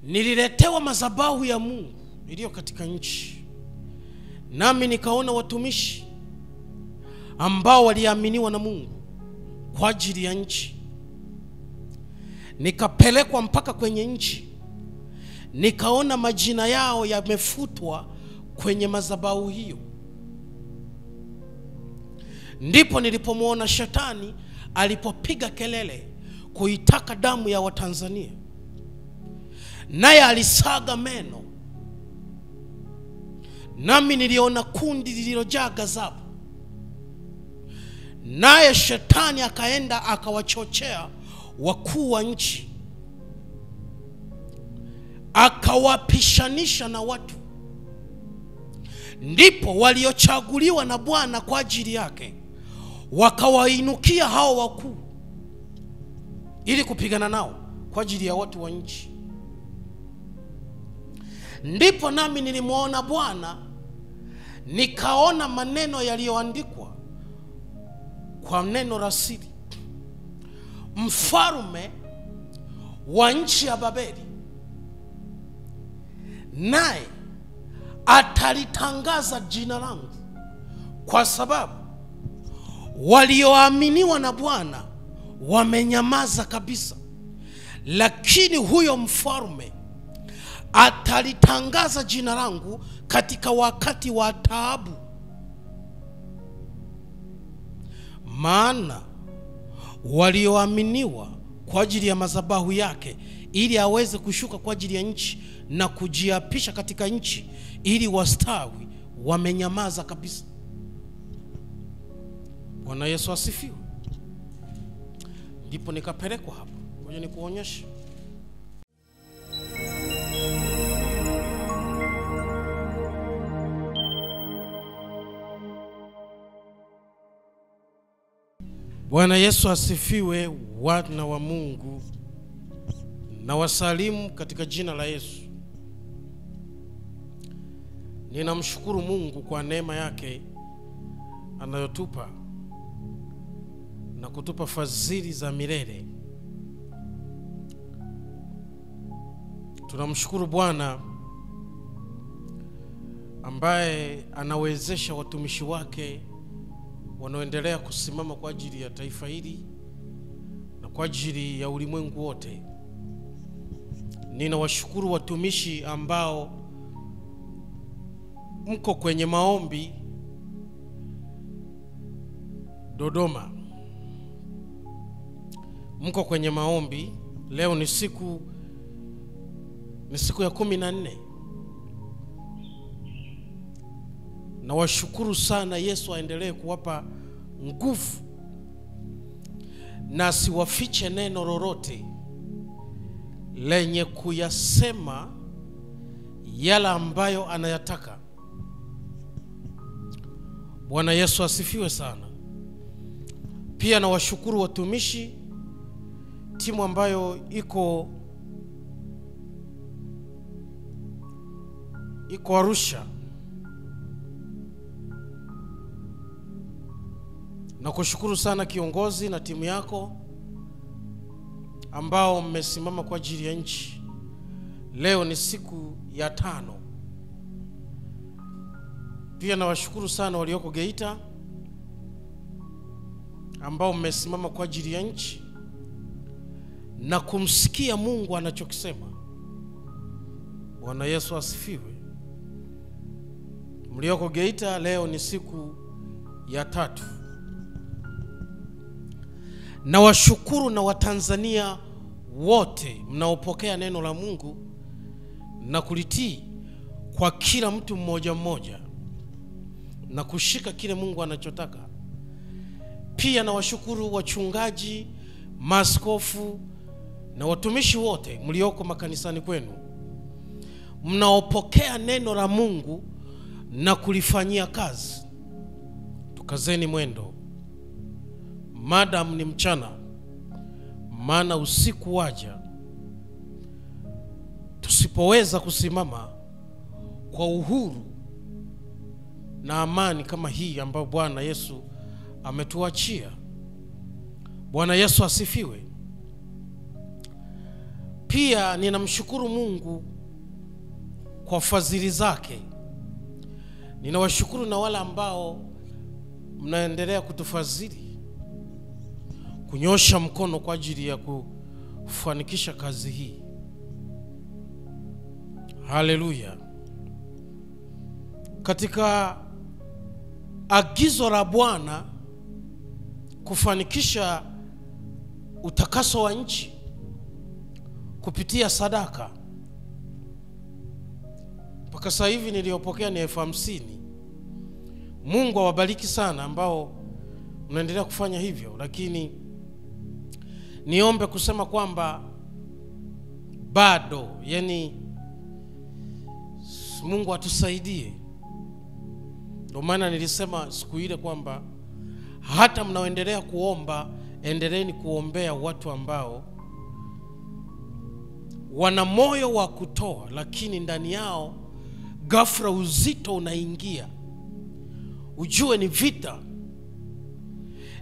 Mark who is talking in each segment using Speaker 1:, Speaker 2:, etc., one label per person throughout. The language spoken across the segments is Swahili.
Speaker 1: nililetewa madhabahu ya Mungu iliyo katika nchi, nami nikaona watumishi ambao waliaminiwa na Mungu kwa ajili ya nchi. Nikapelekwa mpaka kwenye nchi, nikaona majina yao yamefutwa kwenye madhabahu hiyo. Ndipo nilipomwona Shetani alipopiga kelele kuitaka damu ya Watanzania, naye alisaga meno. Nami niliona kundi lililojaa ghadhabu, naye Shetani akaenda akawachochea wakuu wa nchi, akawapishanisha na watu. Ndipo waliochaguliwa na Bwana kwa ajili yake wakawainukia hao wakuu ili kupigana nao kwa ajili ya watu wa nchi. Ndipo nami nilimwona Bwana, nikaona maneno yaliyoandikwa kwa neno la siri. Mfalme wa nchi ya Babeli naye atalitangaza jina langu, kwa sababu walioaminiwa na Bwana wamenyamaza kabisa. Lakini huyo mfalme atalitangaza jina langu katika wakati wa taabu, maana walioaminiwa kwa ajili ya madhabahu yake ili aweze kushuka kwa ajili ya nchi na kujiapisha katika nchi ili wastawi, wamenyamaza kabisa. Bwana Yesu asifiwe. Ndipo nikapelekwa hapa, ngoja nikuonyeshe. Bwana Yesu asifiwe. Wana wa Mungu, na wasalimu katika jina la Yesu. Ninamshukuru Mungu kwa neema yake anayotupa na kutupa fadhili za milele. Tunamshukuru Bwana ambaye anawezesha watumishi wake wanaoendelea kusimama kwa ajili ya taifa hili na kwa ajili ya ulimwengu wote. Ninawashukuru watumishi ambao mko kwenye maombi Dodoma. Mko kwenye maombi. Leo ni siku ya 14. Na washukuru sana. Yesu aendelee kuwapa nguvu, na siwafiche neno lolote lenye kuyasema yala ambayo anayataka. Bwana Yesu asifiwe sana. Pia na washukuru watumishi, timu ambayo iko Arusha. Na kushukuru sana kiongozi na timu yako ambao mmesimama kwa ajili ya nchi. Leo ni siku ya 5. Pia na washukuru sana walioko Geita ambao mmesimama kwa ajili ya nchi na kumsikia Mungu anachokisema. Bwana Yesu asifiwe. Mlioko Geita, leo ni siku ya 3. Na washukuru na Watanzania wote mnaopokea neno la Mungu na kulitii kwa kila mtu mmoja mmoja na kushika kile Mungu anachotaka. Pia na washukuru wachungaji, maaskofu na watumishi wote mlioko makanisani kwenu mnaopokea neno la Mungu na kulifanyia kazi. Tukazeni mwendo, madam ni mchana, maana usiku waja. Tusipoweza kusimama kwa uhuru na amani kama hii ambayo Bwana Yesu ametuachia. Bwana Yesu asifiwe. Pia ninamshukuru Mungu kwa fadhili zake. Ninawashukuru na wale ambao mnaendelea kutufadhili, kunyosha mkono kwa ajili ya kufanikisha kazi hii. Haleluya. Katika agizo la Bwana kufanikisha utakaso wa nchi kupitia sadaka, mpaka sasa hivi niliyopokea ni 50,000. Mungu awabariki sana ambao mnaendelea kufanya hivyo, lakini niombe kusema kwamba bado, Mungu atusaidie. Ndio maana nilisema siku ile kwamba hata mnaoendelea kuomba, endeleeni kuombea watu ambao wana moyo wa kutoa, lakini ndani yao ghafla uzito unaingia. Ujue ni vita.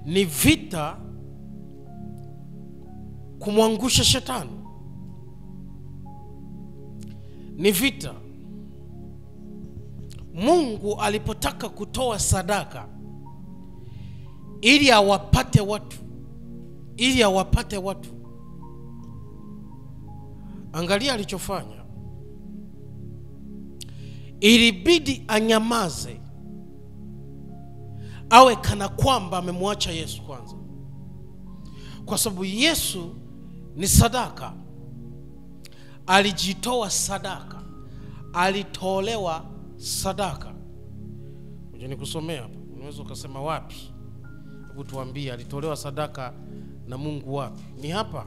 Speaker 1: Ni vita kumwangusha shetani. Ni vita. Mungu alipotaka kutoa sadaka ili awapate watu, angalia alichofanya. Ilibidi anyamaze, awe kana kwamba amemwacha Yesu kwanza, kwa sababu Yesu ni sadaka. Alijitoa sadaka, alitolewa sadaka. Ngoja nikusomea hapa. Unaweza ukasema wapi? Hebu tuambie, alitolewa sadaka na Mungu wapi? Ni hapa.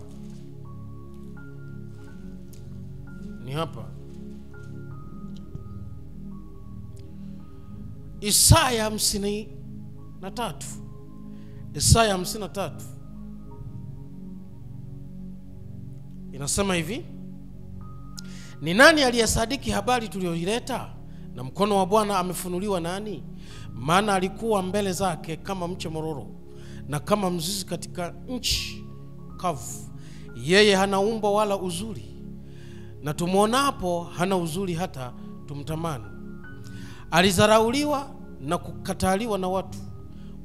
Speaker 1: Isaya 53 inasema hivi: ni nani aliyesadiki habari tuliyoileta? Na mkono wa Bwana amefunuliwa nani? Maana alikuwa mbele zake kama mche mororo na kama mzizi katika nchi kavu. Yeye hana umbo wala uzuri, na tumuonapo hana uzuri hata tumtamani. Alizarauliwa na kukataliwa na watu,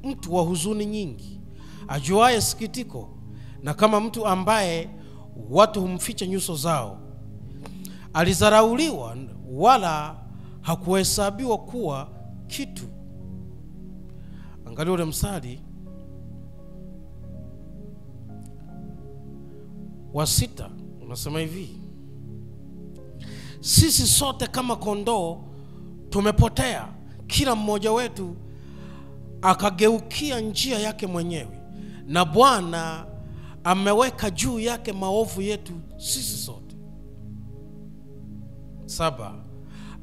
Speaker 1: mtu wa huzuni nyingi, ajuaye sikitiko, na kama mtu ambaye watu humficha nyuso zao. Alizarauliwa wala hakuhesabiwa kuwa kitu. Angalia ule mstari wa 6 unasema hivi: sisi sote kama kondoo tumepotea, kila mmoja wetu akageukia njia yake mwenyewe, na Bwana ameweka juu yake maovu yetu sisi sote. 7,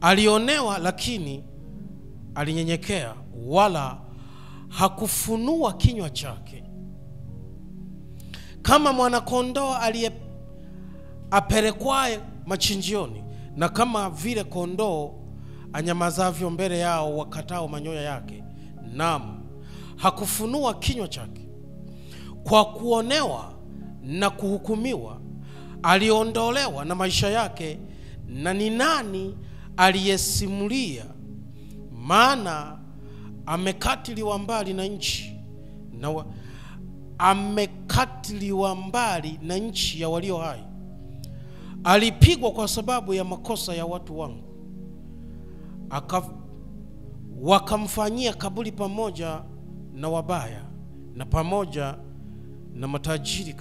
Speaker 1: alionewa lakini alinyenyekea, wala hakufunua kinywa chake. Kama mwana kondoo apelekwaye machinjioni, na kama vile kondoo anyamazavyo mbele yao wakatao manyoya yake, naam, hakufunua kinywa chake. Kwa kuonewa na kuhukumiwa aliondolewa na maisha yake, na ni nani aliyesimulia? Maana amekatiliwa mbali na nchi ya walio hai. Alipigwa kwa sababu ya makosa ya watu wangu, wakamfanyia kaburi pamoja na wabaya, na pamoja na matajiri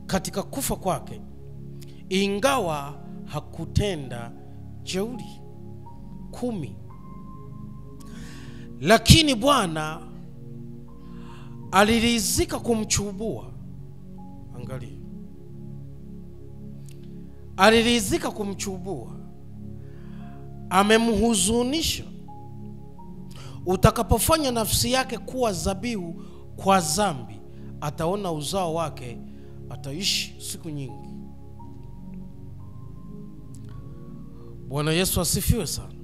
Speaker 1: katika kufa kwake, ingawa hakutenda jeuri. 10, lakini Bwana aliridhika kumchubua. Angalia, aliridhika kumchubua, amemhuzunisha. Utakapofanya nafsi yake kuwa dhabihu kwa dhambi, ataona uzao wake, ataishi siku nyingi. Bwana Yesu asifiwe sana.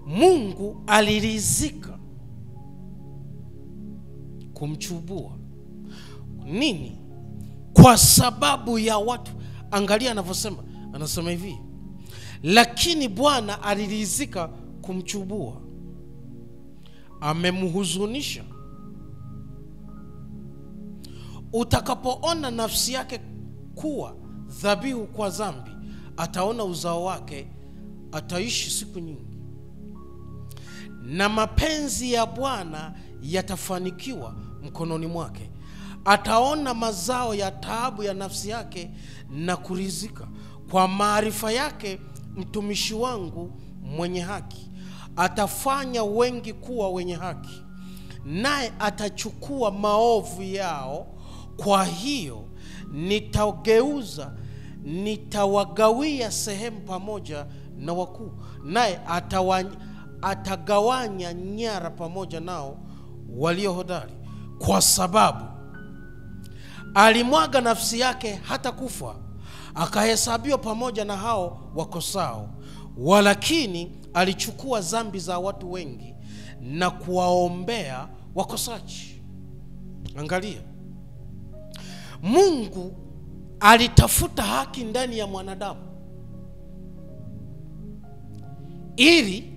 Speaker 1: Mungu aliridhika kumchubua nini? Kwa sababu ya watu. Angalia anavyosema, anasema hivi, lakini Bwana aliridhika kumchubua, amemhuzunisha. Utakapoona nafsi yake kuwa dhabihu kwa dhambi, ataona uzao wake, ataishi siku nyingi, na mapenzi ya Bwana yatafanikiwa mkononi mwake. Ataona mazao ya taabu ya nafsi yake na kuridhika. Kwa maarifa yake mtumishi wangu mwenye haki atafanya wengi kuwa wenye haki, naye atachukua maovu yao. Kwa hiyo nitawagawia sehemu pamoja na wakuu, naye atagawanya nyara pamoja nao walio hodari. Kwa sababu alimwaga nafsi yake hata kufa, akahesabiwa pamoja na hao wakosao. Walakini alichukua dhambi za watu wengi na kuwaombea wakosaji. Angalia, Mungu alitafuta haki ndani ya mwanadamu ili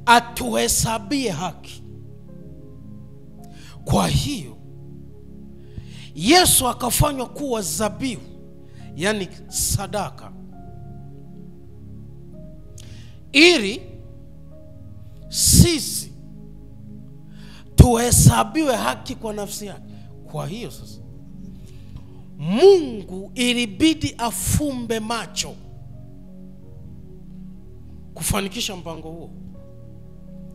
Speaker 1: atuhesabie haki. Kwa hiyo Yesu akafanywa kuwa dhabihu, yani sadaka, ili sisi tuhesabiwe haki kwa nafsi yake. Kwa hiyo sasa Mungu ilibidi afumbe macho kufanikisha mpango huo,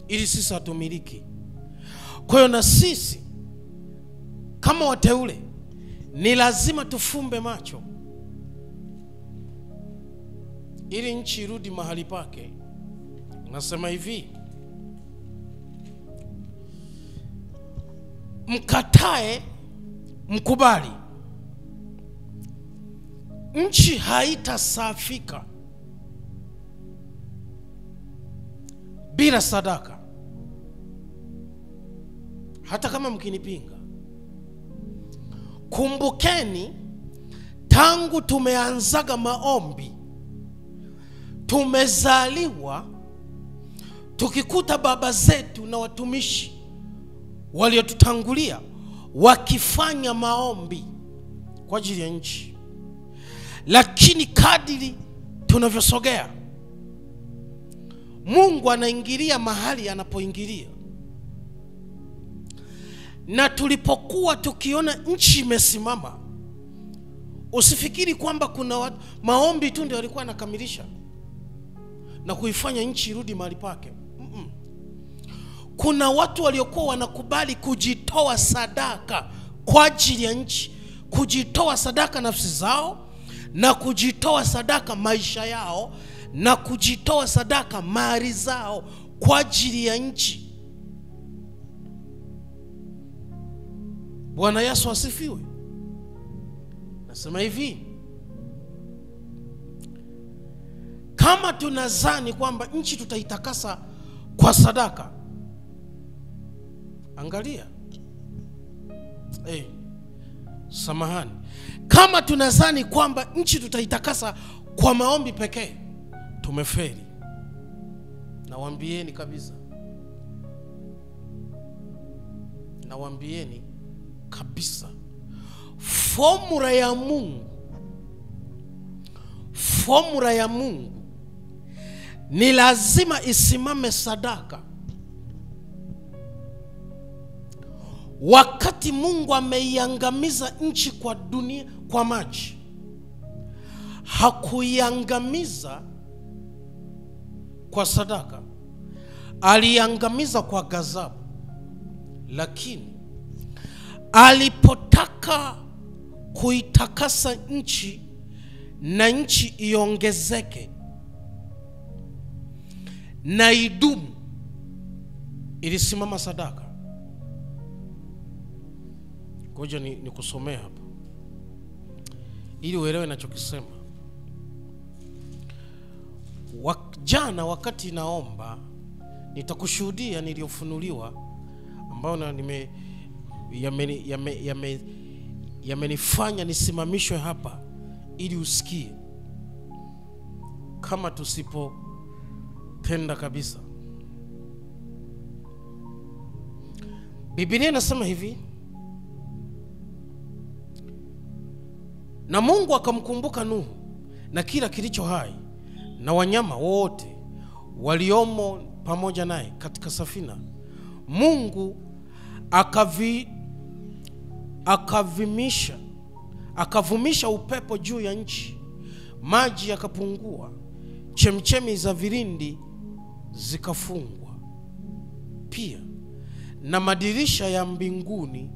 Speaker 1: ili sisi atumiliki. Kwa hiyo na sisi kama wateule ni lazima tufumbe macho ili nchi irudi mahali pake. Nasema hivi, mkatae mkubali, nchi haitasafika bila sadaka. Hata kama mkinipinga, kumbukeni, tangu tumeanzaga maombi tumezaliwa tukikuta baba zetu na watumishi waliotutangulia wakifanya maombi kwa ajili ya nchi. Lakini kadiri tunavyosogea, Mungu anaingilia mahali anapoingilia. Na tulipokuwa tukiona nchi imesimama, usifikiri kwamba kuna watu maombi tu ndio walikuwa nakamilisha na kuifanya nchi irudi mahali pake. Kuna watu waliokuwa wanakubali kujitoa sadaka kwa ajili ya nchi, kujitoa sadaka nafsi zao, na kujitoa sadaka maisha yao, na kujitoa sadaka mali zao kwa ajili ya nchi. Bwana Yesu asifiwe. Nasema hivi, kama tunazani kwamba nchi tutaitakasa kwa sadaka, angalia, samahani, kama tunazani kwamba nchi tutaitakasa kwa maombi pekee, tumefeli. Nawaambieni kabisa, nawaambieni kabisa, formula ya Mungu ni lazima isimame sadaka. Wakati Mungu ameiangamiza nchi kwa dunia kwa maji, hakuiangamiza kwa sadaka, aliangamiza kwa ghadhabu. Lakini alipotaka kuitakasa nchi na nchi iongezeke na idumu, ilisimama sadaka. Ngoja nikusomea hapa ili uelewe ninachokisema. Jana wakati naomba, nitakushuhudia niliofunuliwa, ambao yamenifanya nisimamishwe hapa ili usikie. Kama tusipotenda kabisa. Biblia inasema hivi, na Mungu akamkumbuka Nuhu na kila kilicho hai na wanyama wote waliomo pamoja naye katika safina. Mungu akavumisha upepo juu ya nchi, maji yakapungua, chemchemi za vilindi zikafungwa, pia na madirisha ya mbinguni,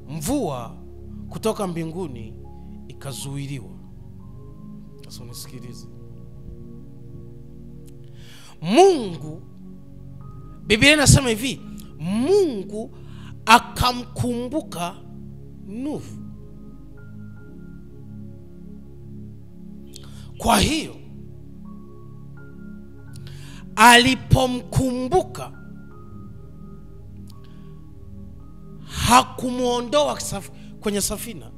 Speaker 1: mvua kutoka mbinguni ikazuiliwa. Sasa unisikilize. Mungu, Biblia inasema hivi, Mungu akamkumbuka Nuhu. Kwa hiyo alipomkumbuka hakumuondoa kwenye safina.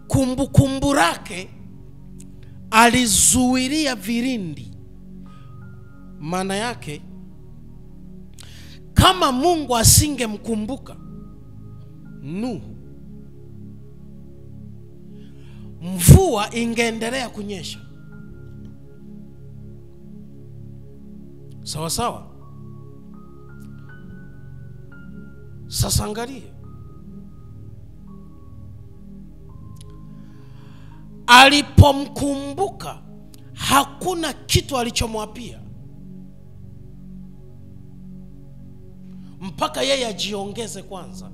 Speaker 1: Kumbukumbu lake alizuilia vilindi. Maana yake, kama Mungu asingemkumbuka Nuhu, mvua ingeendelea kunyesha. Sawa sawa? Sasa angalia, alipomkumbuka hakuna kitu alichomwapia mpaka yeye ajiongeze kwanza.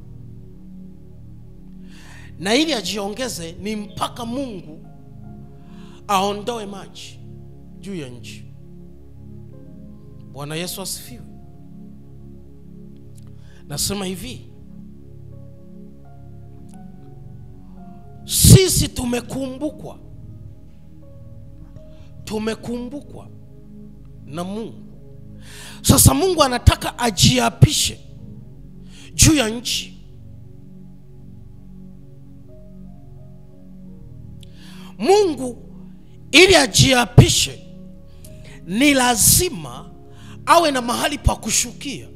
Speaker 1: Na ili ajiongeze ni mpaka Mungu aondoe maji juu ya nchi. Bwana Yesu asifiwe. Nasema hivi, sisi tumekumbukwa na Mungu. Sasa Mungu anataka ajiapishe juu ya nchi. Mungu ili ajiapishe ni lazima awe na mahali pa kushukia.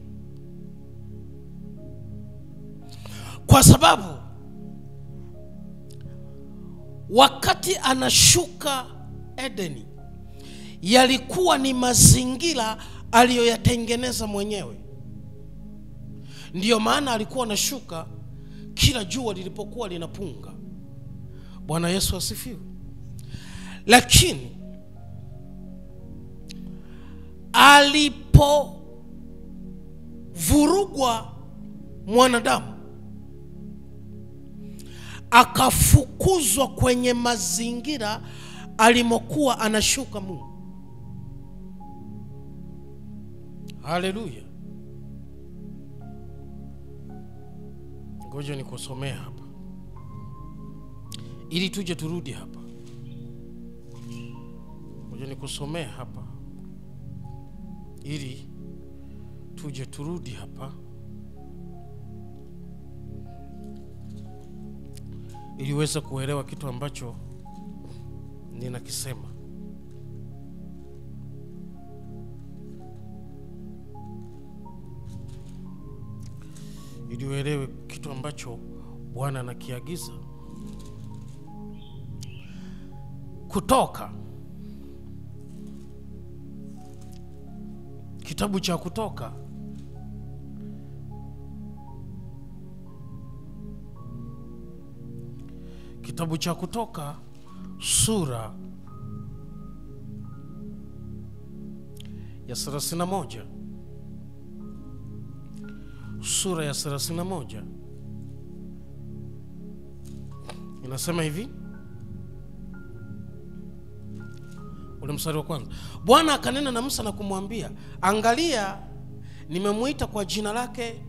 Speaker 1: Kwa sababu wakati anashuka Edeni, yalikuwa ni mazingira aliyoyatengeneza mwenyewe. Ndiyo maana alikuwa anashuka kila jua lilipokuwa linapunga. Bwana Yesu asifiwe. Lakini alipovurugwa mwanadamu, akafukuzwa kwenye mazingira alimokuwa anashuka Mungu. Haleluya. Ngoja nikusomea hapa ili tuje turudi hapa. Ngoja nikusomea hapa ili tuje turudi hapa, ili uweze kuelewa kitu ambacho ninakisema. Ili uelewe kitu ambacho Bwana anakiagiza. Kutoka, kitabu cha Kutoka sura ya 31, sura ya 31 inasema hivi, ule mstari wa kwanza. Bwana akanena na Musa na kumwambia, angalia, nimemuita kwa jina lake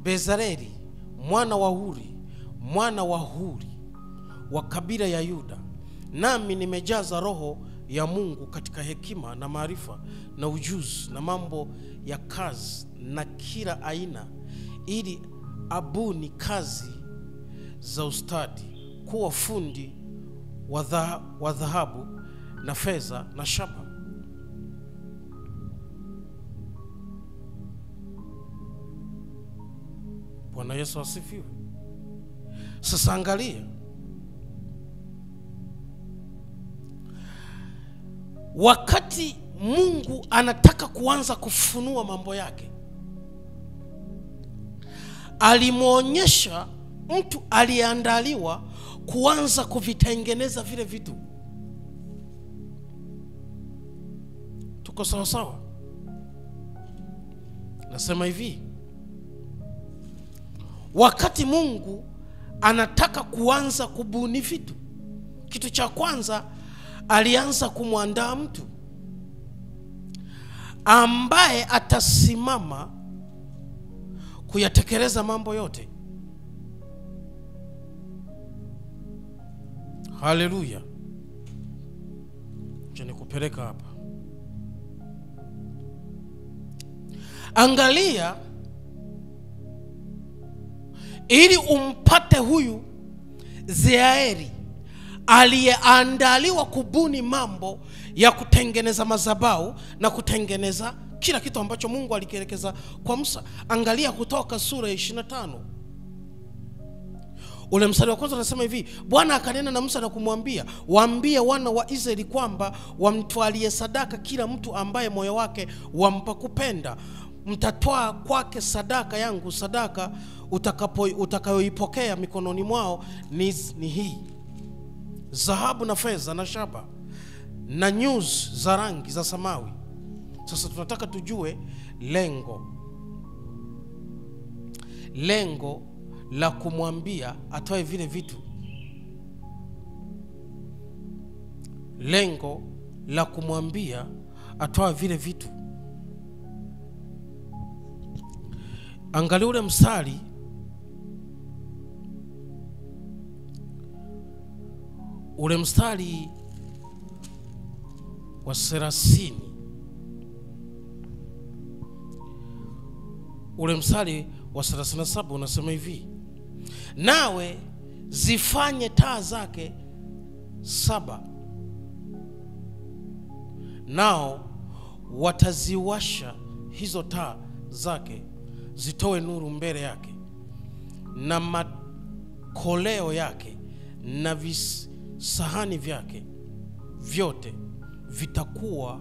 Speaker 1: Bezaleli mwana wa Huri wa kabila ya Yuda, nami nimejaza roho ya Mungu katika hekima na maarifa na ujuzi na mambo ya kazi na kila aina, ili abuni kazi za ustadi, kuwa fundi wa dhahabu na fedha na shaba. Bwana Yesu asifiwe. Sasa angalia, wakati Mungu anataka kuanza kufunua mambo yake, alimuonyesha mtu aliandaliwa kuanza kuvitengeneza vile vitu. Tuko sawa sawa? Nasema hivi, wakati Mungu anataka kuanza kubuni vitu, kitu cha kwanza alianza kumwandaa mtu ambaye atasimama kuyatekeleza mambo yote. Haleluya. Je, nikupeleka hapa. Angalia, ili umpate huyu Zeaeri aliyeandaliwa kubuni mambo ya kutengeneza madhabahu na kutengeneza kila kitu ambacho Mungu alikielekeza kwa Musa. Angalia Kutoka sura ya 25. Ule mstari wa kwanza unasema hivi: Bwana akanena na Musa na kumwambia, waambie wana wa Israeli kwamba wamtwalie sadaka kila mtu ambaye moyo wake wampa kupenda. Mtatoa kwake sadaka yangu, sadaka utakayoipokea mikononi mwao ni hii: dhahabu na fedha na shaba na nyuzi za rangi za samawi. Sasa tunataka tujue lengo la kumwambia atoe vile vitu. Lengo la kumwambia atoe vile vitu. Angalia ule mstari wa 30. Ule mstari wa 37 unasema hivi: nawe zifanye taa zake 7, nao wataziwasha hizo taa zake, zitoe nuru mbele yake, na makoleo yake na visahani vyake vyote vitakuwa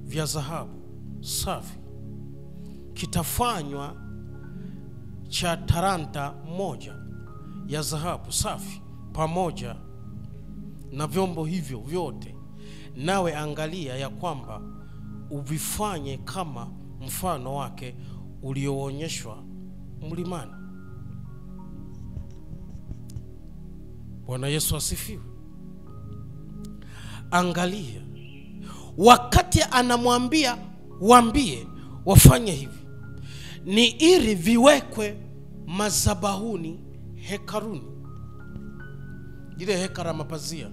Speaker 1: vya dhahabu safi. Kitafanywa cha talanta 1 ya dhahabu safi pamoja na vyombo hivyo vyote. Nawe angalia ya kwamba uvifanye kama mfano wake ulioonyeshwa mlimani. Bwana Yesu asifiwe. Angalia, wakati anamwambia waambie wafanye hivi, ni ili viwekwe madhabahuni hekaluni, ile hekala mapazia.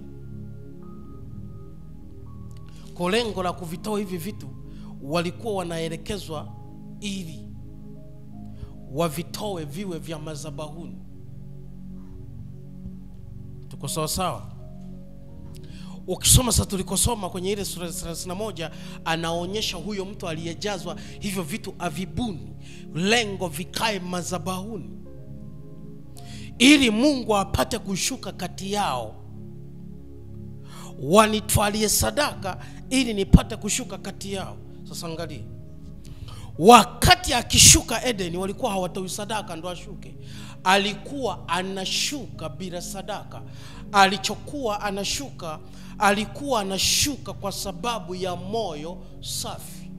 Speaker 1: Kwa lengo la kuvitoa hivi vitu, walikuwa wanaelekezwa ili wavitoe viwe vya madhabahuni. Tuko sawa sawa? Ukisoma sasa tulikosoma kwenye ile sura 31, anaonyesha huyo mtu aliyejazwa hivyo vitu avibuni, lengo vikae madhabahuni, ili Mungu apate kushuka kati yao. Wanitwalie sadaka ili nipate kushuka kati yao. Sasa angalia, wakati akishuka Edeni walikuwa hawatoi sadaka ndo ashuke. Alikuwa anashuka bila sadaka. Alichokuwa anashuka, alikuwa anashuka kwa sababu ya moyo safi.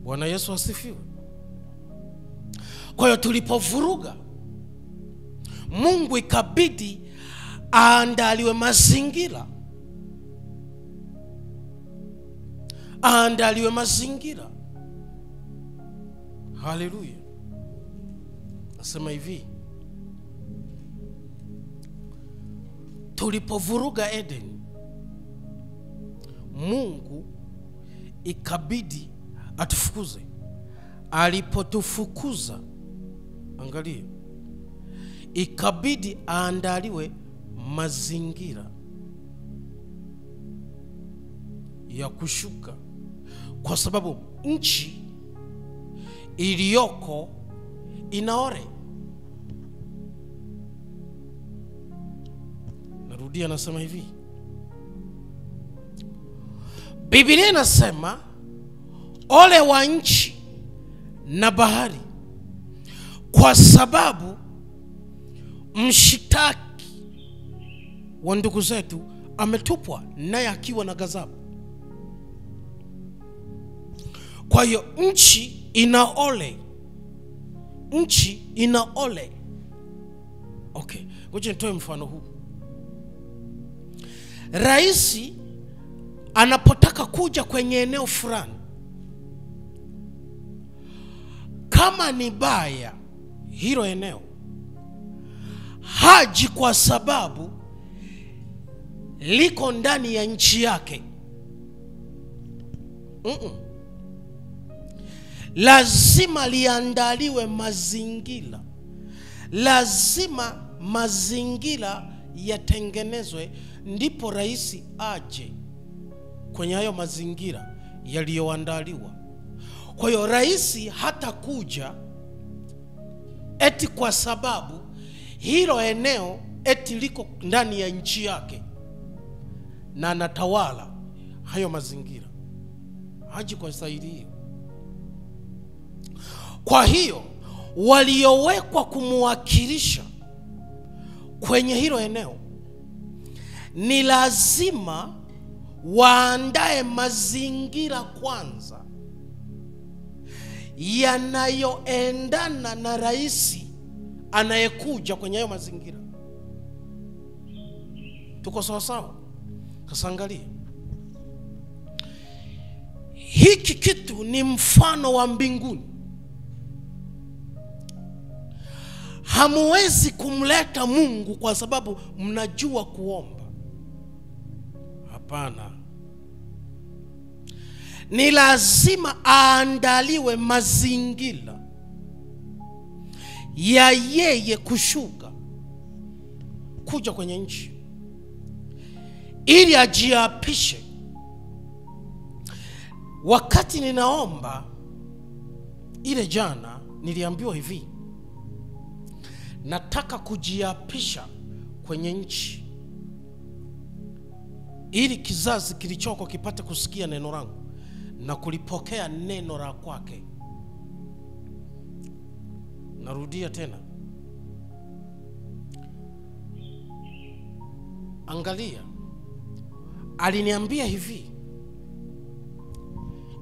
Speaker 1: Bwana Yesu asifiwe. Kwa hiyo tulipovuruga, Mungu ikabidi aandaliwe mazingira. Haleluya. Nasema hivi, tulipovuruga Eden, Mungu ikabidi atufukuze, alipotufukuza, angalia, ikabidi aandaliwe mazingira ya kushuka, kwa sababu nchi iliyoko inaore. Narudia, nasema hivi, Biblia inasema ole wa nchi na bahari, kwa sababu mshitaki wa ndugu zetu ametupwa, naye akiwa na ghadhabu. Kwa hiyo nchi ina ole, nchi ina ole. Okay, ngoja nitoe mfano huu. Rais anapotaka kuja kwenye eneo fulani, kama ni baya hilo eneo, haji kwa sababu liko ndani ya nchi yake. Lazima liandaliwe mazingira, lazima mazingira yatengenezwe, ndipo rais aje kwenye hayo mazingira yaliyoandaliwa. Kwa hiyo rais hata kuja eti kwa sababu hilo eneo eti liko ndani ya nchi yake na anatawala hayo mazingira, haji kwa staili hiyo. Kwa hiyo waliowekwa kumwakilisha kwenye hilo eneo ni lazima waandae mazingira kwanza yanayoendana na rais anayekuja kwenye hayo mazingira. Tuko sawa sawa? Sasa angalia, hiki kitu ni mfano wa mbinguni. Hamuwezi kumleta Mungu kwa sababu mnajua kuomba. Hapana. Ni lazima aandaliwe mazingira ya yeye kushuka kuja kwenye nchi ili ajiapishe. Wakati ninaomba ile jana, niliambiwa hivi, nataka kujiapisha kwenye nchi ili kizazi kilichoko kipate kusikia neno langu na kulipokea neno la kwake. Narudia tena, angalia, aliniambia hivi,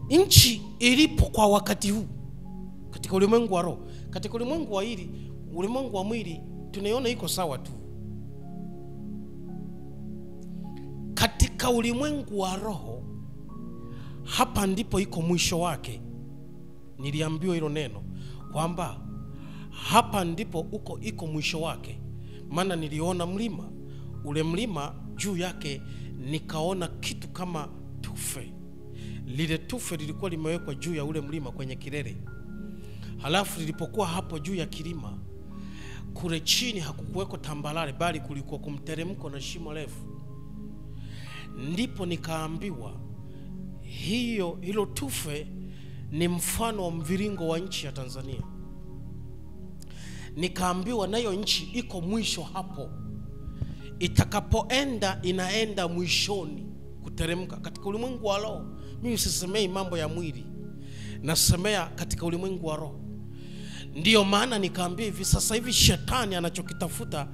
Speaker 1: nchi ilipo kwa wakati huu katika ulimwengu wa roho, katika ulimwengu wa ulimwengu wa mwili tunaiona iko sawa tu. Katika ulimwengu wa roho, hapa ndipo iko mwisho wake. Niliambiwa hilo neno kwamba hapa ndipo iko mwisho wake. Maana niliona mlima, ule mlima juu yake nikaona kitu kama tufe. Lile tufe lilikuwa limewekwa juu ya ule mlima kwenye kilele. Halafu lilipokuwa hapo juu ya kilima, kule chini hakukuweko tambalale, bali kulikuwa kumteremko na shimo refu. Ndipo nikaambiwa hilo tufe ni mfano wa mviringo wa nchi ya Tanzania. Nikaambiwa nayo nchi iko mwisho hapo, itakapoenda inaenda mwishoni kuteremka. Katika ulimwengu wa roho, mimi sisemei mambo ya mwili, nasemea katika ulimwengu wa roho. Ndiyo maana nikaambia hivi, sasa hivi shetani anachokitafuta,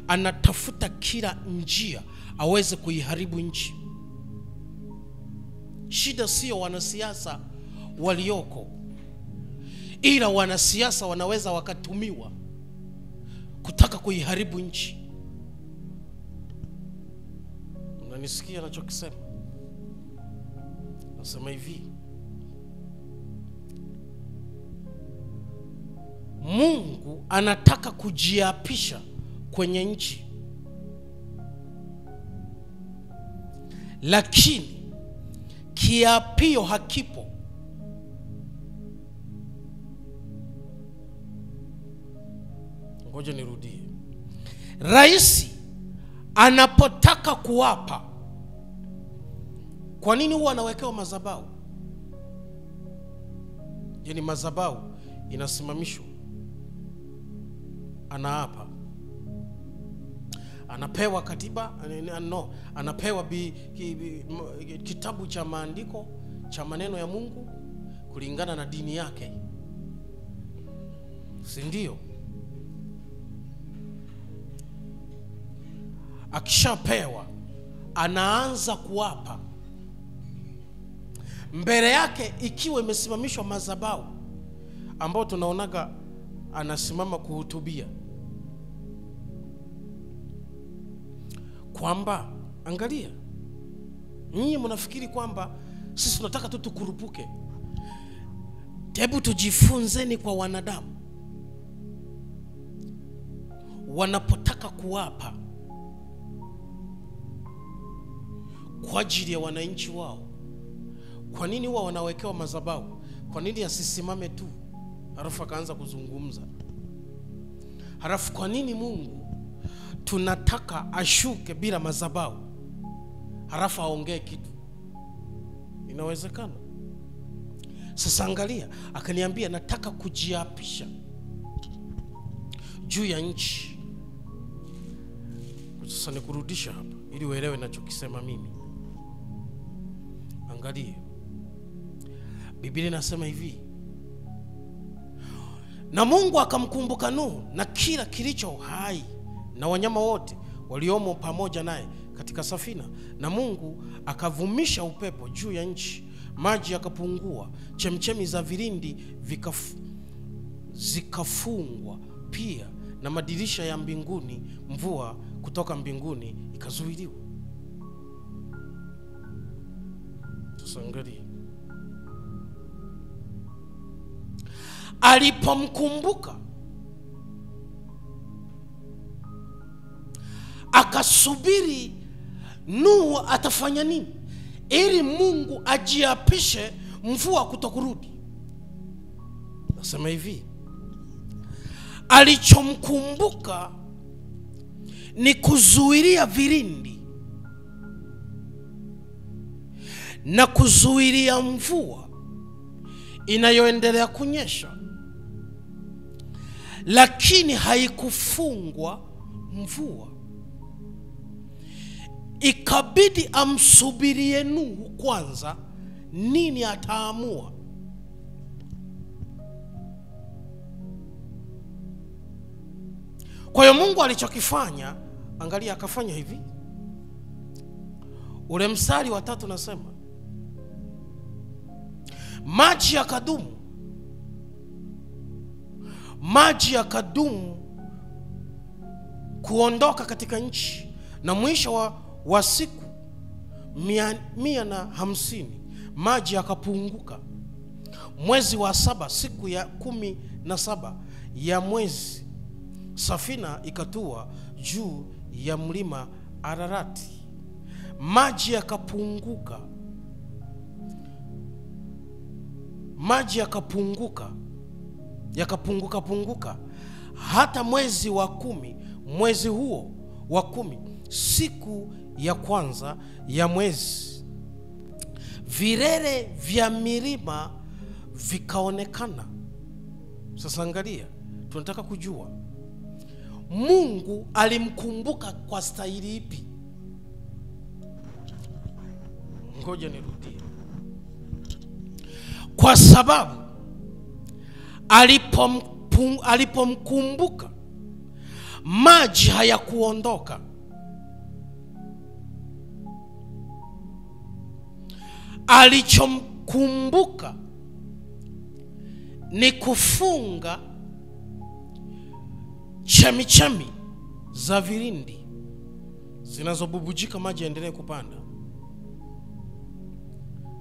Speaker 1: anatafuta kila njia aweze kuiharibu nchi. Shida sio wanasiasa walioko, ila wanasiasa wanaweza wakatumiwa kutaka kuiharibu nchi. Unanisikia nachokisema? Nasema hivi, Mungu anataka kujiapisha kwenye nchi, lakini kiapio hakipo. Ngoja nirudie. Rais anapotaka kuapa, kwa nini huwa anawekewa madhabahu? Yaani madhabahu inasimamishwa, anaapa, anapewa katiba, anapewa kitabu cha maandiko cha maneno ya Mungu kulingana na dini yake, si ndio? Akishapewa anaanza kuapa. Mbele yake ikiwa imesimamishwa madhabahu ambao tunaonaga anasimama kuhutubia, kwamba angalia, nyinyi mnafikiri kwamba sisi tunataka tu tukurupuke. Hebu tujifunzeni kwa wanadamu. Wanapotaka kuapa kwa ajili ya wananchi wao, kwa nini huwa wanawekewa madhabahu? Kwa nini asisimame tu halafu akaanza kuzungumza? Halafu kwa nini Mungu tunataka ashuke bila madhabahu halafu aongee kitu? Inawezekana. Sasa angalia, akaniambia nataka kujiapisha juu ya nchi. Sasa nikurudisha hapa ili uelewe ninachokisema mimi. Angalia, Biblia inasema hivi: na Mungu akamkumbuka Nuhu na kila kilicho hai na wanyama wote waliomo pamoja naye katika safina, na Mungu akavumisha upepo juu ya nchi, maji yakapungua, chemchemi za vilindi zikafungwa pia, na madirisha ya mbinguni, mvua kutoka mbinguni ikazuiliwa. Tusangalie, alipomkumbuka akasubiri Nuhu atafanya nini ili Mungu ajiapishe mvua kutokurudi. Nasema hivi, alichomkumbuka ni kuzuilia vilindi na kuzuilia mvua inayoendelea kunyesha, lakini haikufungwa mvua. Ikabidi amsubirie Nuhu kwanza nini ataamua. Kwa hiyo Mungu alichokifanya, angalia, akafanya hivi. Ule mstari wa 3 nasema maji yakadumu kuondoka katika nchi, na mwisho wa siku 150 maji yakapunguka. Mwezi wa 7 siku ya 17 ya mwezi, safina ikatua juu ya mlima Ararati. Maji yakapunguka hata mwezi wa 10, mwezi huo wa 10 siku ya kwanza ya mwezi, vilele vya milima vikaonekana. Sasa angalia, tunataka kujua Mungu alimkumbuka kwa staili ipi? Ngoja nirudie. Kwa sababu alipomkumbuka maji hayakuondoka. Alichomkumbuka ni kufunga chemichemi za vilindi zinazobubujika maji yaendelee kupanda.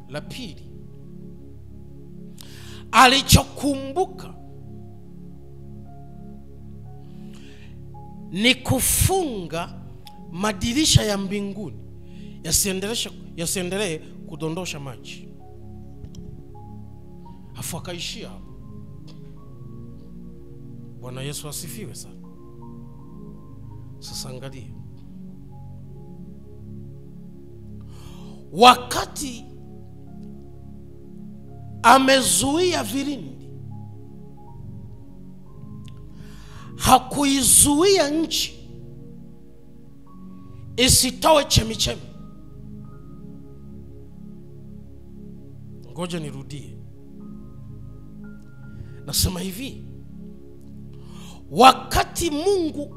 Speaker 1: La pili, alichokumbuka ni kufunga madirisha ya mbinguni yasiendelee kudondosha maji. Afu akaishia hapo. Bwana Yesu asifiwe sana. Sasa angalia, wakati amezuia vilindi, hakuizuia nchi isitoe chemichemi. Ngoja nirudie, nasema hivi, wakati Mungu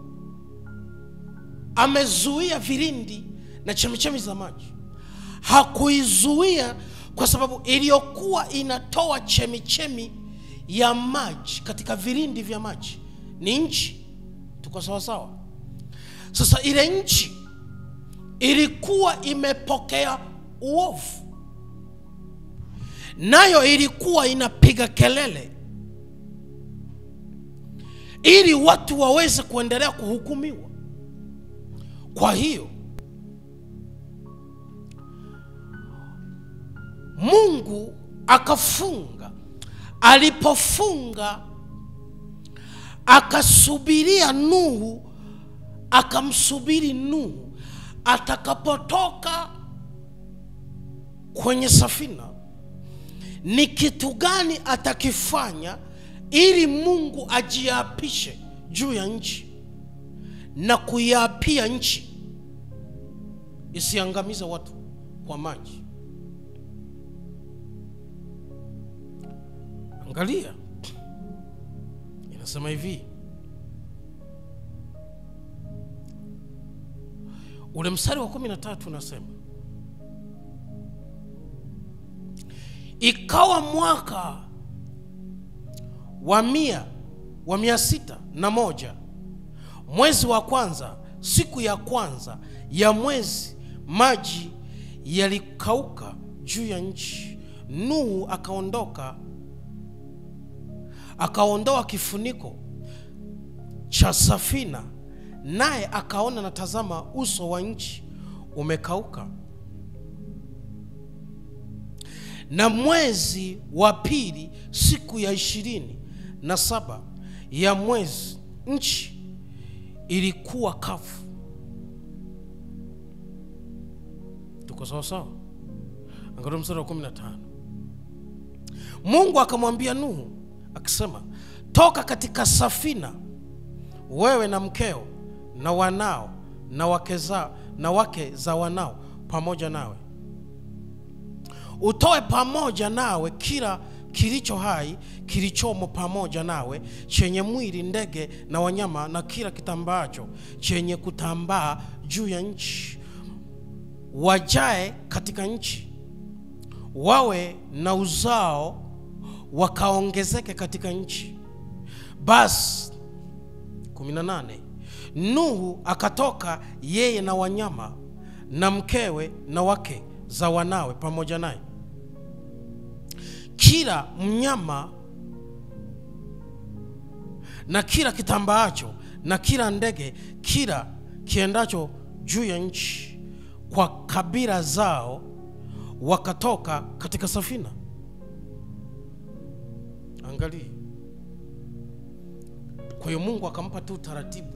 Speaker 1: amezuia vilindi na chemichemi za maji, hakuizuia kwa sababu iliyokuwa inatoa chemichemi ya maji katika vilindi vya maji ni nchi. Tuko sawa sawa? Sasa ile nchi ilikuwa imepokea uovu, nayo ilikuwa inapiga kelele ili watu waweze kuendelea kuhukumiwa. Kwa hiyo Mungu akafunga. Alipofunga, akasubiria Nuhu, akamsubiri Nuhu atakapotoka kwenye safina. Ni kitu gani atakifanya ili Mungu ajiapishe juu ya nchi na kuiapia nchi isiangamize watu kwa maji? Angalia, inasema hivi, ule mstari wa 13 unasema, ikawa mwaka wa 601, mwezi wa kwanza, siku ya kwanza ya mwezi, maji yalikauka juu ya nchi. Nuhu akaondoa kifuniko cha safina, naye akaona na tazama, uso wa nchi umekauka. Na mwezi wa pili, siku ya 27 ya mwezi, nchi ilikuwa kavu. Tuko sawa sawa? Angalia mstari wa 15. Mungu akamwambia Nuhu akisema, toka katika safina, wewe na mkeo na wanao na wake za wanao pamoja nawe. Utoe pamoja nawe kila kilicho hai kilichomo pamoja nawe, chenye mwili, ndege na wanyama, na kila kitambaacho chenye kutambaa juu ya nchi, wajae katika nchi, wawe na uzao, wakaongezeke katika nchi. Basi 18, Nuhu akatoka, yeye na wanyama na mkewe na wake za wanawe pamoja naye, kila mnyama na kila kitambaacho na kila ndege, kila kiendacho juu ya nchi, kwa kabila zao, wakatoka katika safina. Angalia, kwa hiyo Mungu akampa tu taratibu.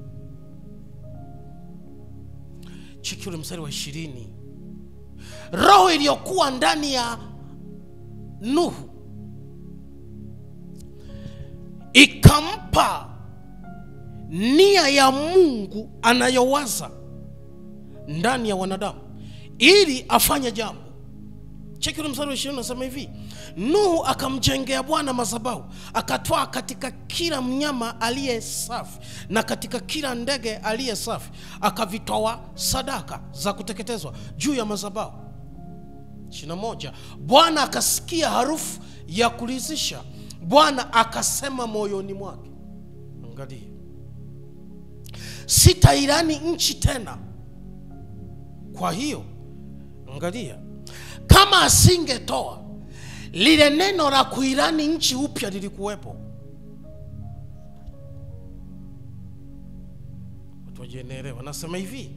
Speaker 1: Cheki ule mstari wa 20. Roho iliyokuwa ndani ya Nuhu ikampa nia ya Mungu anayowaza ndani ya wanadamu ili afanye jambo. Cheki ule mstari wa 20 unasema hivi, Nuhu akamjengea Bwana madhabahu, akatwaa katika kila mnyama aliye safi na katika kila ndege aliye safi, akavitoa sadaka za kuteketezwa juu ya madhabahu. 21, Bwana akasikia harufu ya kuridhisha, Bwana akasema moyoni mwake. Angalia, sitailani nchi tena. Kwa hiyo angalia, kama asingetoa lile neno la kuilani nchi upya lilikuwepo. Watu wajielewa. Nasema hivi,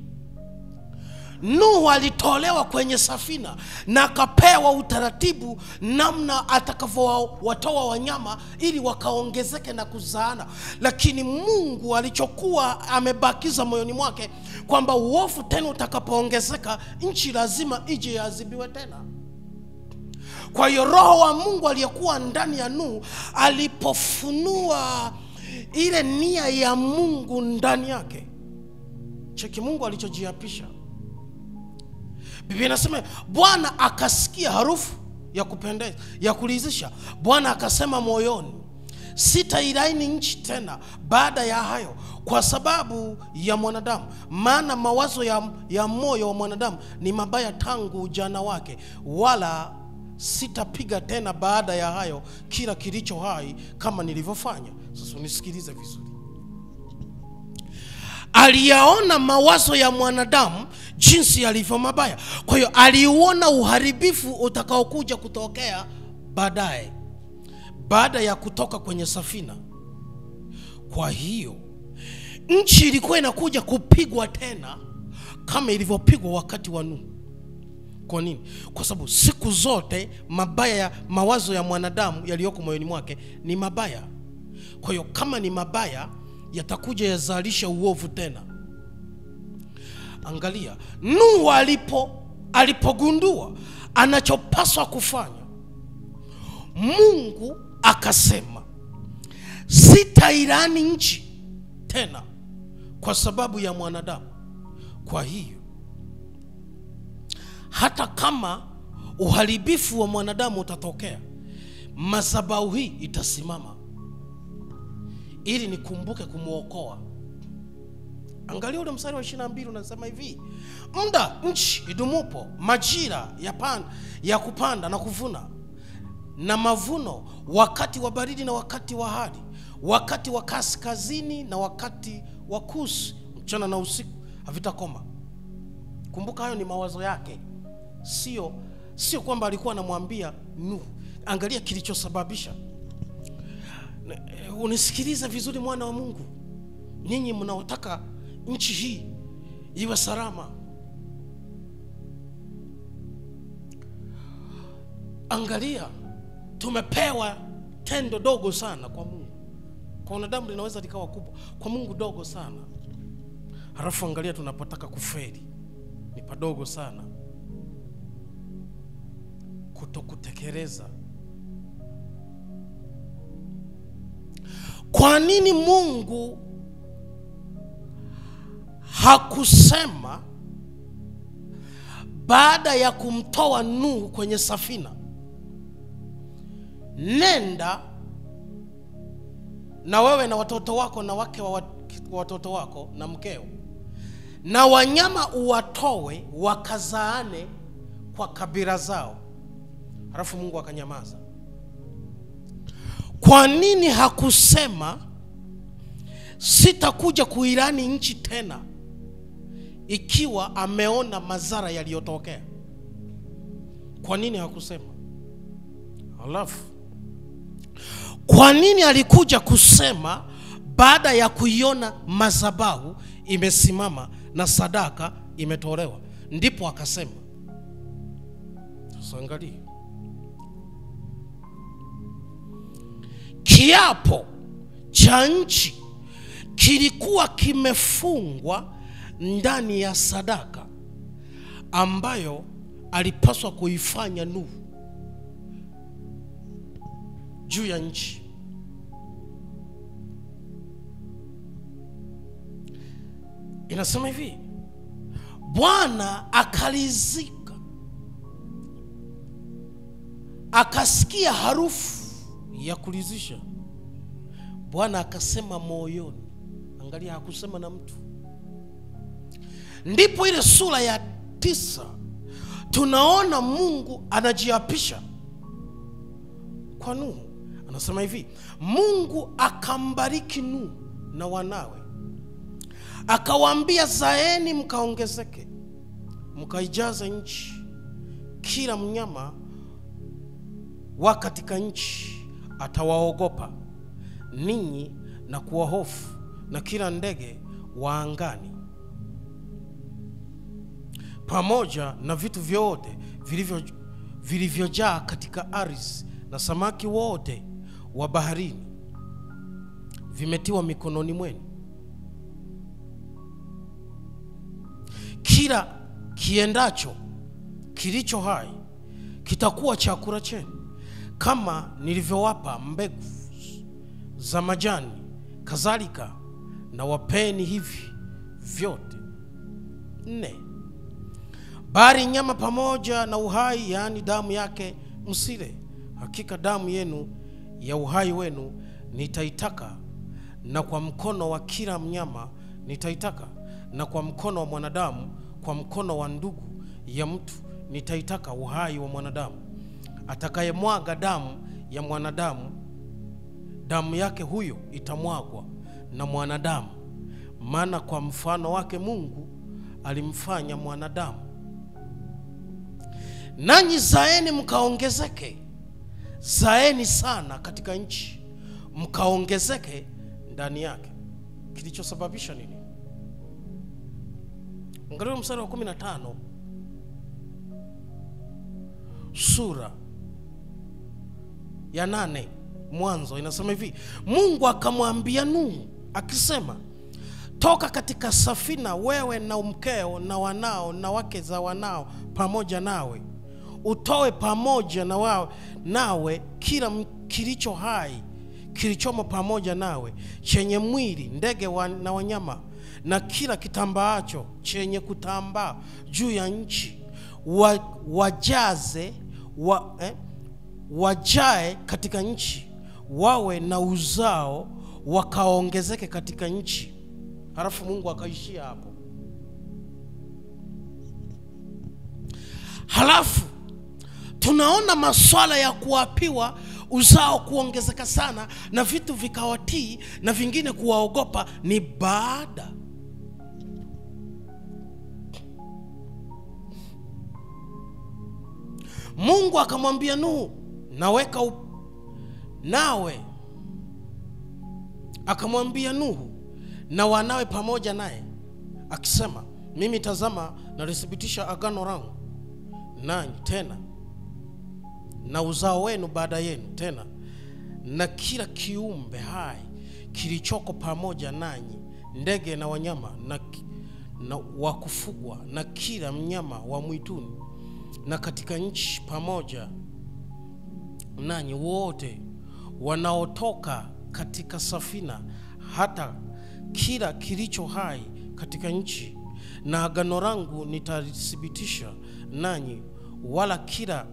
Speaker 1: Nuhu alitolewa kwenye safina na akapewa utaratibu namna atakavyowatoa wanyama ili wakaongezeke na kuzaana. Lakini Mungu alichokuwa amebakiza moyoni mwake kwamba uovu tena utakapoongezeka, nchi lazima ije yaadhibiwe tena. Kwa hiyo Roho wa Mungu aliyekuwa ndani ya Nuhu alipofunua ile nia ya Mungu ndani yake, cheki Mungu alichojiapisha. Biblia inasema Bwana akasikia harufu ya kupendeza, ya kuridhisha. Bwana akasema moyoni, sitailaani nchi tena baada ya hayo kwa sababu ya mwanadamu, maana mawazo ya moyo wa mwanadamu ni mabaya tangu ujana wake, wala sitapiga tena baada ya hayo kila kilicho hai kama nilivyofanya. Sasa unisikilize vizuri. Aliyaona mawazo ya mwanadamu jinsi yalivyo mabaya. Kwa hiyo aliuona uharibifu utakaokuja kutokea baadaye, baada ya kutoka kwenye safina. Kwa hiyo nchi ilikuwa inakuja kupigwa tena kama ilivyopigwa wakati wa Nuhu. Kwa nini? Kwa sababu siku zote mabaya, mawazo ya mwanadamu yaliyoko moyoni mwake ni mabaya. Kwa hiyo kama ni mabaya, yatakuja yazalisha uovu tena. Angalia, Nuhu alipogundua anachopaswa kufanya, Mungu akasema, sitailaani nchi tena kwa sababu ya mwanadamu. Kwa hiyo hata kama uharibifu wa mwanadamu utatokea, madhabahu hii itasimama ili nikumbuke kumuokoa. Angalia ule mstari wa 22 unasema hivi: muda nchi idumupo, majira ya kupanda na kuvuna na mavuno, wakati wa baridi na wakati wa hari, wakati wa kaskazini na wakati wa kusi, mchana na usiku havitakoma. Kumbuka hayo ni mawazo yake. Sio kwamba alikuwa anamwambia Nuhu. Angalia kilichosababisha. Unisikiliza vizuri mwana wa Mungu, ninyi mnaotaka nchi hii iwe salama. Angalia, tumepewa tendo dogo sana kwa Mungu. Kwa wanadamu linaweza likawa kubwa, kwa Mungu dogo sana. Halafu angalia tunapotaka kufeli, ni padogo sana. Kutokutekeleza. Kwa nini Mungu hakusema baada ya kumtoa Nuhu kwenye safina, nenda na wewe na watoto wako na wake wa watoto wako na mkeo, na wanyama uwatoe wakazaane kwa kabila zao? Halafu Mungu akanyamaza. Kwa nini hakusema sitakuja kuilani nchi tena, ikiwa ameona madhara yaliyotokea? Kwa nini hakusema? Halafu kwa nini alikuja kusema baada ya kuiona madhabahu imesimama na sadaka imetolewa ndipo akasema? Sasa angalia, kiapo cha nchi kilikuwa kimefungwa ndani ya sadaka ambayo alipaswa kuifanya Nuhu juu ya nchi. Inasema hivi: Bwana akaridhika, akasikia harufu ya kuridhisha. Bwana akasema moyoni. Angalia, hakusema na mtu. Ndipo ile sura ya 9 tunaona Mungu anajiapisha kwa Nuhu. Anasema hivi: Mungu akambariki Nuhu na wanawe, akawaambia, zaeni mkaongezeke, mkaijaze nchi. Kila mnyama wa katika nchi atawaogopa ninyi na kuwahofu, na kila ndege wa angani. pamoja na vitu vyote vilivyojaa katika ardhi na samaki wote wa baharini vimetiwa mikononi mwenu. Kila kiendacho kilicho hai kitakuwa chakula chenu, kama nilivyowapa mbegu za majani, kadhalika na wapeni hivi vyote. 4. Bali nyama pamoja na uhai, yaani damu yake, msile. Hakika damu yenu ya uhai wenu nitaitaka, na kwa mkono wa kila mnyama nitaitaka, na kwa mkono wa mwanadamu, kwa mkono wa ndugu ya mtu nitaitaka uhai wa mwanadamu. Atakayemwaga damu ya mwanadamu, damu yake huyo itamwagwa na mwanadamu, maana kwa mfano wake Mungu alimfanya mwanadamu. Nanyi zaeni mkaongezeke, zaeni sana katika nchi, mkaongezeke ndani yake. Kilichosababisha nini? Angalia mstari wa 15 sura ya 8 Mwanzo, inasema hivi: Mungu akamwambia Nuhu akisema, toka katika safina, wewe na mkeo na wanao na wake za wanao pamoja nawe, utoe pamoja na wao nawe kila kilicho hai kilichomo pamoja nawe, chenye mwili, ndege na wanyama, na kila kitambaacho chenye kutambaa juu ya nchi, wajae katika nchi, wawe na uzao, wakaongezeke katika nchi. Halafu Mungu akaishia hapo. Halafu tunaona masuala ya kuapiwa uzao kuongezeka sana, na vitu vikawatii na vingine kuwaogopa ni baada. Mungu akamwambia Nuhu, akamwambia Nuhu na wanawe pamoja naye akisema, mimi tazama nalithibitisha agano langu nanyi, tena na uzao wenu baada yenu, tena na kila kiumbe hai kilichoko pamoja nanyi, ndege na wanyama na wa kufugwa, na kila mnyama wa mwituni, na katika nchi pamoja nanyi wote wanaotoka katika safina, hata kila kilicho hai katika nchi. Na agano langu nitalithibitisha nanyi, wala kila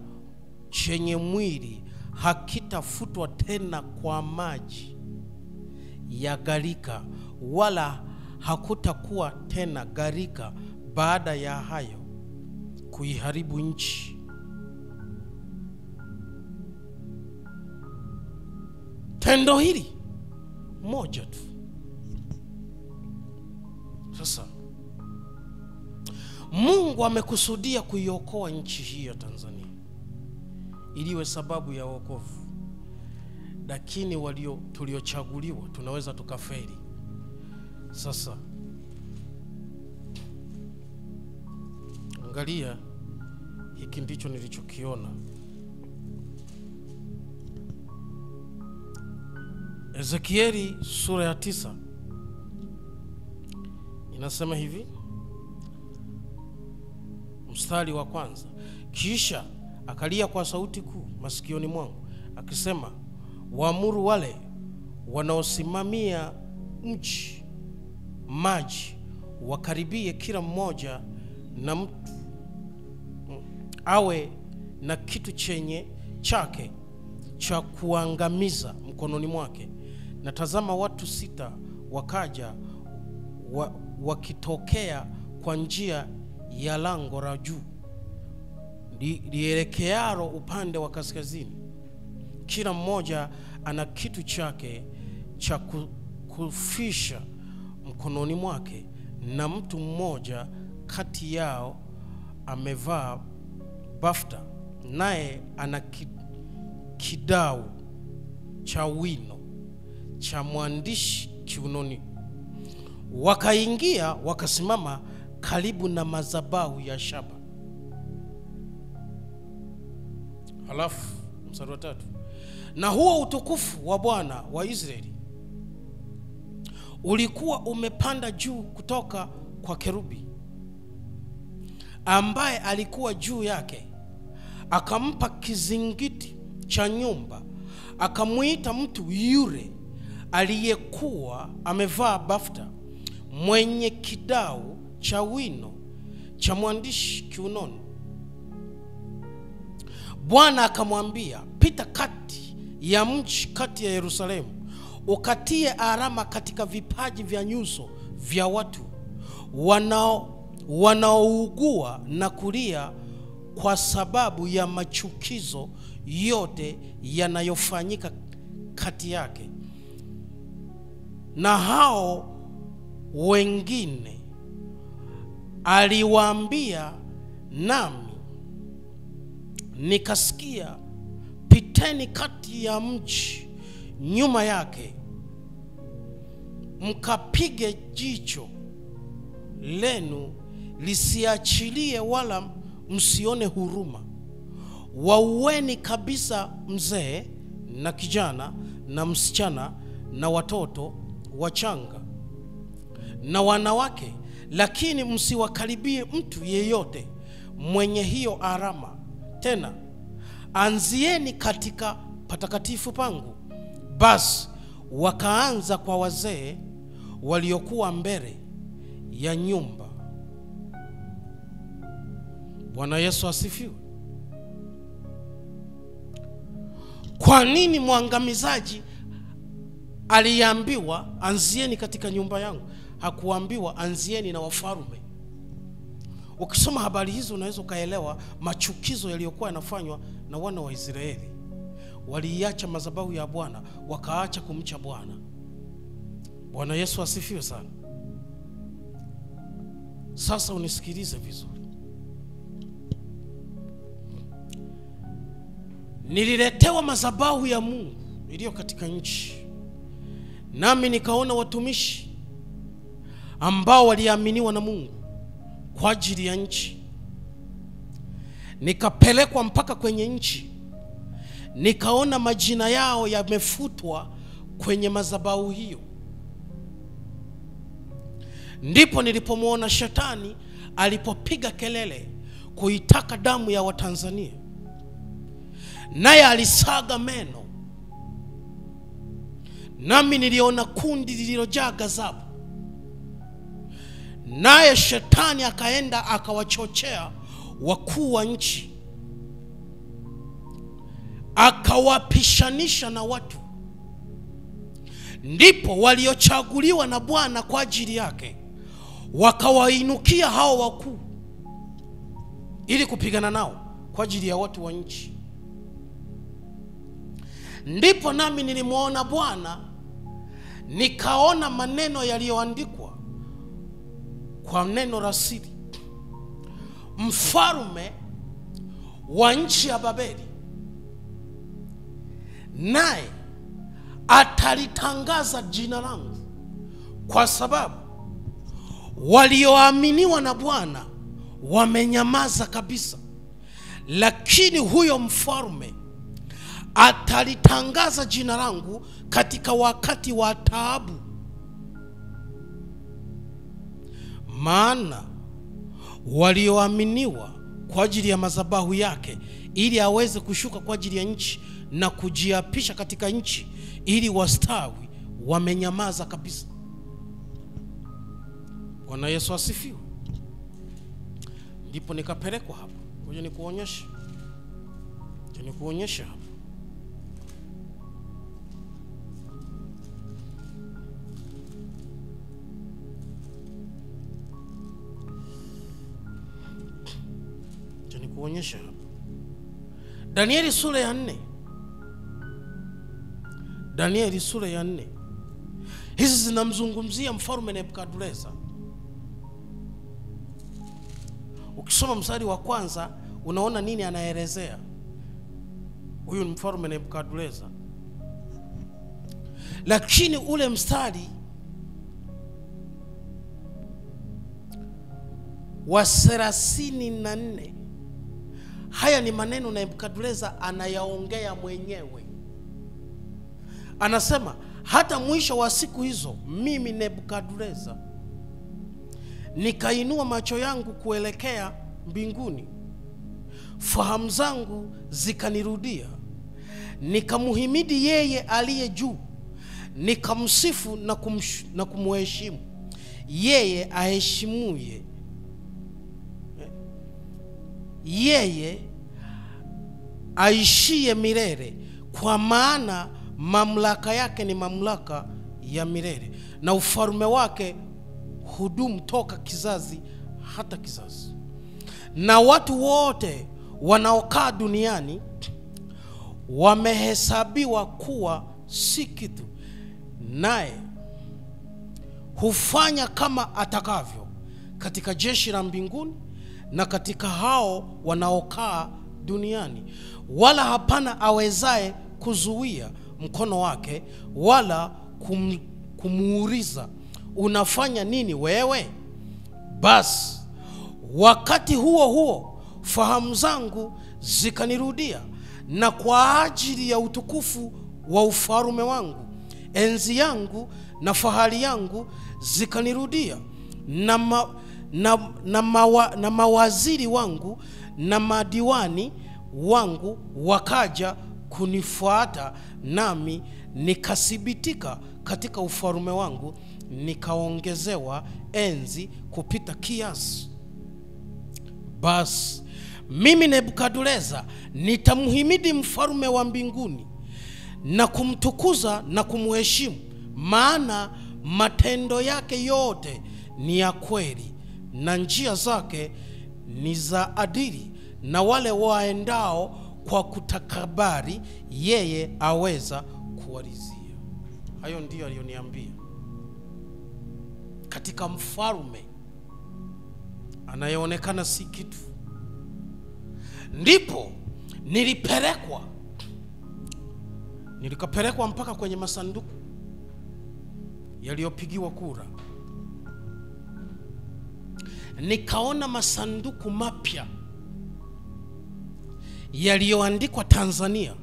Speaker 1: chenye mwili hakitafutwa tena kwa maji ya gharika, wala hakutakuwa tena gharika baada ya hayo kuiharibu nchi. Tendo hili moja tu. Sasa Mungu amekusudia kuiokoa nchi hii ya Tanzania iliwe sababu ya wokovu, lakini tuliochaguliwa tunaweza tukafeli. Sasa angalia, hiki ndicho nilichokiona. Ezekieli sura ya 9 inasema hivi, mstari wa 1: kisha akalia kwa sauti kuu masikioni mwangu akisema, waamuru wale wanaosimamia mji maji wakaribie, kila mmoja na mtu awe na kitu chenye chake cha kuangamiza mkononi mwake. Na tazama, watu 6 wakaja wakitokea kwa njia ya lango la juu lielekearo upande wa kaskazini, kila mmoja ana kitu chake cha kufisha mkononi mwake, na mtu mmoja kati yao amevaa bafta, naye ana kidau cha wino cha mwandishi kiunoni. Wakaingia wakasimama karibu na madhabahu ya shaba. Halafu mstari wa 3, na huo utukufu wa Bwana wa Israeli ulikuwa umepanda juu kutoka kwa kerubi ambaye alikuwa juu yake, akampa kizingiti cha nyumba, akamuita mtu yule aliyekuwa amevaa bafta, mwenye kidau cha wino cha mwandishi kiunoni. Bwana akamwambia, pita kati ya mji, kati ya Yerusalemu, ukatie alama katika vipaji vya nyuso vya watu wanaougua na kulia kwa sababu ya machukizo yote yanayofanyika kati yake. Na hao wengine aliwaambia, nami nikasikia, piteni kati ya mji nyuma yake, mkapige jicho lenu lisiachilie, wala msione huruma. Waueni kabisa mzee na kijana na msichana na watoto wachanga na wanawake, lakini msiwakaribie mtu yeyote mwenye hiyo alama. Tena anzieni katika patakatifu pangu. Basi wakaanza kwa wazee waliokuwa mbele ya nyumba. Bwana Yesu asifiwe. Kwa nini mwangamizaji aliambiwa anzieni katika nyumba yangu? Hakuambiwa anzieni na wafalme. Ukisoma habari hizo unaweza kaelewa machukizo yaliyokuwa yanafanywa na wana wa Israeli. Waliacha madhabahu ya Bwana, wakaacha kumcha Bwana. Bwana Yesu asifiwe sana. Sasa unisikilize vizuri. Nililetewa madhabahu ya Mungu iliyo katika nchi, nami nikaona watumishi ambao waliaminiwa na Mungu kwa ajili ya nchi. Nikapelekwa mpaka kwenye nchi, nikaona majina yao yamefutwa kwenye madhabahu hiyo. Ndipo nilipomwona shetani alipopiga kelele kuitaka damu ya Watanzania, naye alisaga meno. Nami niliona kundi lililojaa ghadhabu, naye shetani akaenda akawachochea wakuu wa nchi, akawapishanisha na watu. Ndipo waliochaguliwa na Bwana kwa ajili yake wakawainukia hao wakuu ili kupigana nao kwa ajili ya watu wa nchi. Ndipo nami nilimuona Bwana, nikaona maneno yaliyoandikwa kwa neno la siri. Mfalme wa nchi ya Babeli naye atalitangaza jina langu, kwa sababu walioaminiwa na Bwana wamenyamaza kabisa. Lakini huyo mfalme atalitangaza jina langu katika wakati wa taabu. Maana walioaminiwa kwa ajili ya madhabahu yake, ili aweze kushuka kwa ajili ya nchi na kujiapisha katika nchi ili wastawi, wamenyamaza kabisa. Bwana Yesu asifiwe. Ndipo nikapelekwa hapo. Ngoja nikuonyeshe. Hapo. Nikuonyesha hapo. Danieli sura ya 4. Danieli sura ya 4. Hizi zinamzungumzia mfalme Nebukadneza. Ukisoma mstari wa kwanza unaona nini anaelezea huyu mfalme Nebukadneza. Lakini ule mstari wa 34. Haya ni maneno Nebukadneza anayaongea mwenyewe. Anasema hata mwisho wa siku hizo, mimi Nebukadneza nikainua macho yangu kuelekea mbinguni, fahamu zangu zikanirudia, nikamuhimidi yeye aliye juu, nikamsifu na kumheshimu yeye aheshimuye, yeye aishie milele, kwa maana mamlaka yake ni mamlaka ya milele, na ufalme wake hudumu toka kizazi hata kizazi. Na watu wote wanaokaa duniani wamehesabiwa kuwa si kitu, naye hufanya kama atakavyo katika jeshi la mbinguni na katika hao wanaokaa duniani, wala hapana awezaye kuzuia mkono wake wala kumuuliza, unafanya nini wewe? Basi wakati huo huo fahamu zangu zikanirudia, na kwa ajili ya utukufu wa ufalme wangu, enzi yangu na fahari yangu zikanirudia, na mawaziri wangu na madiwani wangu wakaja kunifuata, nami nikathibitika katika ufalme wangu, nikaongezewa enzi kupita kiasi. Basi mimi Nebukadneza nitamhimidi mfalme wa mbinguni na kumtukuza na kumheshimu, maana matendo yake yote ni ya kweli na njia zake ni za adili, na wale waendao kwa kutakabari yeye aweza kuwalizia. Hayo ndiyo aliyoniambia. Katika mfalme anayeonekana si kitu, ndipo nilikapelekwa mpaka kwenye masanduku yaliyopigiwa kura. Nikaona masanduku mapya yaliyoandikwa Tanzania,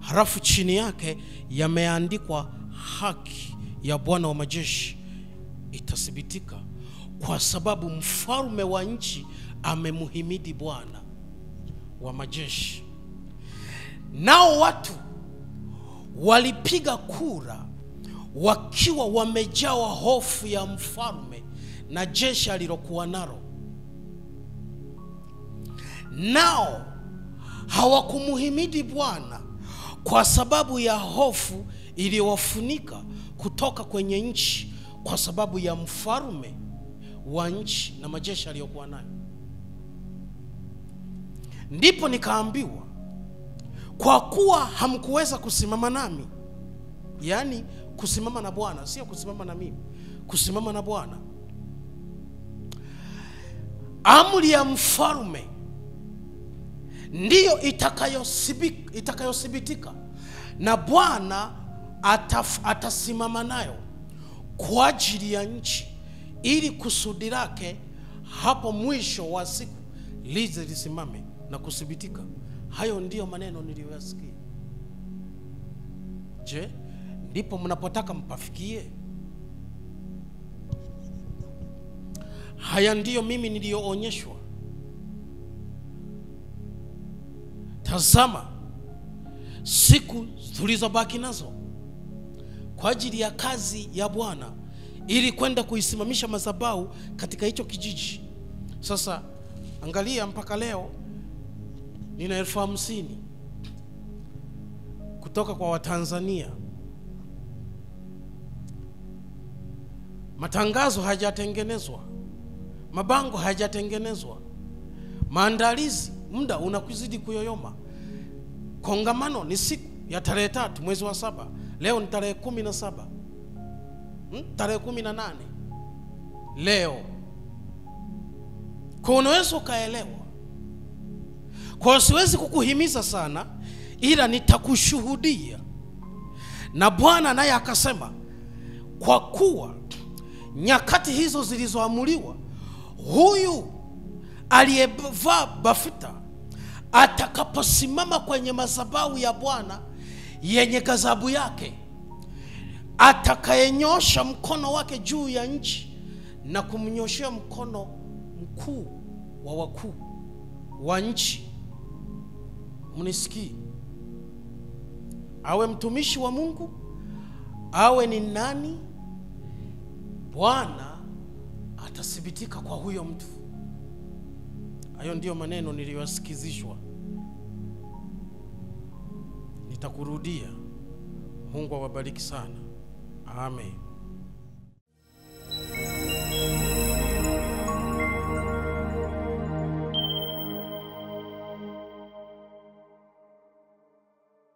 Speaker 1: halafu chini yake yameandikwa haki ya Bwana wa majeshi itathibitika, kwa sababu mfalme wa nchi amemuhimidi Bwana wa majeshi. Nao watu walipiga kura wakiwa wamejawa hofu ya mfalme na jeshi alilokuwa nalo, nao hawakumuhimidi Bwana kwa sababu ya hofu iliyowafunika kutoka kwenye nchi, kwa sababu ya mfalme wa nchi na majeshi aliyokuwa nayo. Ndipo nikaambiwa, kwa kuwa hamkuweza kusimama nami, yani kusimama na Bwana, sio kusimama na mimi, kusimama na Bwana, amri ya mfalme ndiyo itakayothibitika, na Bwana atasimama nayo kwa ajili ya nchi, ili kusudi lake hapo mwisho wa siku lisimame na kuthibitika. Hayo ndiyo maneno niliyoyasikia. Je, ndipo mnapotaka mpafikie? Haya ndiyo mimi niliyoonyeshwa. Tazama, siku tulizobaki nazo kwa ajili ya kazi ya Bwana, ili kwenda kuisimamisha madhabahu katika hicho kijiji. Sasa angalia, mpaka leo nina 50,000 kutoka kwa Watanzania. Matangazo hayajatengenezwa, mabango hayajatengenezwa, maandalizi muda unakuzidi kuyoyoma. Kongamano ni siku ya tarehe 3 mwezi wa 7, leo ni tarehe 17, tarehe 18 leo. Kwa unaweza ukaelewa. Kwa siwezi kukuhimiza sana, ila nitakushuhudia. Na Bwana naye akasema, kwa kuwa nyakati hizo zilizoamuliwa, huyu aliyevaa bafuta atakaposimama kwenye madhabahu ya Bwana yenye ghadhabu yake, atakayenyosha mkono wake juu ya nchi na kumnyoshea mkono mkuu wa wakuu wa nchi. Mnisikii? Awe mtumishi wa Mungu, awe ni nani, Bwana atathibitika kwa huyo mtu. Hayo ndiyo maneno niliyosikizishwa. Nitakurudia. Mungu awabariki sana. Amen.